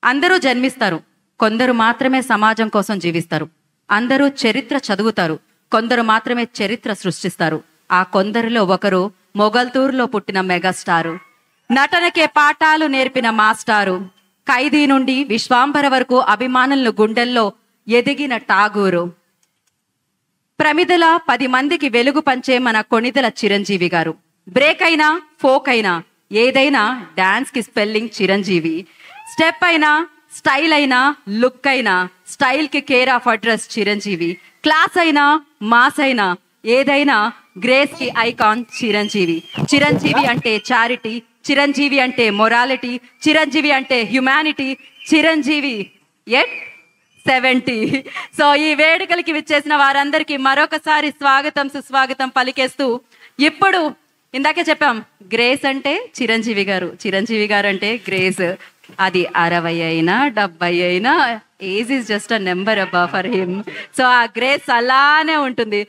అందరూ జన్మిస్తారు, కొందరు మాత్రమే సమాజం కోసం జీవిస్తారు. అందరూ చరిత్ర చదువుతారు, కొందరు మాత్రమే చరిత్ర సృష్టిస్తారు. ఆ కొందరిలో ఒకరు మొగల్తూరులో పుట్టిన మెగాస్టారు, నటనకే పాఠాలు నేర్పిన మాస్టారు, ఖైదీ నుండి విశ్వాంబర వరకు అభిమానులను గుండెల్లో ఎదిగిన ఠాగూరు, ప్రమిదల 10 మందికి వెలుగు పంచే మన కొణిదెల చిరంజీవి గారు. బ్రేక్ అయినా ఫోక్ అయినా ఏదైనా డాన్స్ కి స్పెల్లింగ్ చిరంజీవి, స్టెప్ అయినా స్టైల్ అయినా లుక్ అయినా స్టైల్ కి care of address Chiranjeevi, class అయినా మాస్ అయినా ఏదైనా గ్రేస్ కి ఐకాన్ చిరంజీవి. చిరంజీవి అంటే చారిటీ, చిరంజీవి అంటే మొరాలిటీ, చిరంజీవి అంటే హ్యుమానిటీ, చిరంజీవి ఎట్ 70. సో ఈ వేడుకలకి విచ్చేసిన వారందరికీ మరొకసారి స్వాగతం సుస్వాగతం పలికేస్తూ, ఇప్పుడు ఇందాకే చెప్పాం గ్రేస్ అంటే చిరంజీవి గారు, చిరంజీవి గారు అంటే గ్రేస్. అది 60 అయినా 70 అయినా age is just a number అబ్బా ఫర్ హిమ్. సో ఆ గ్రేస్ అలానే ఉంటుంది.